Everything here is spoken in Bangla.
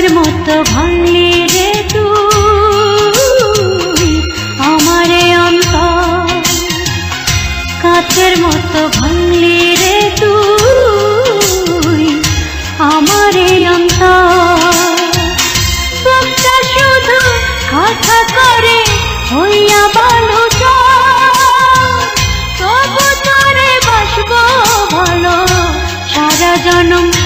কাচের মতো ভাঙলি রে তুই আমারে অন্তর, কাচের মতো ভাঙলি রে তুই আমারে অন্তর। বুকটা শুধু কথা করে হইয়া বালু তবু তোরে বাসবো ভালো সারা জনম।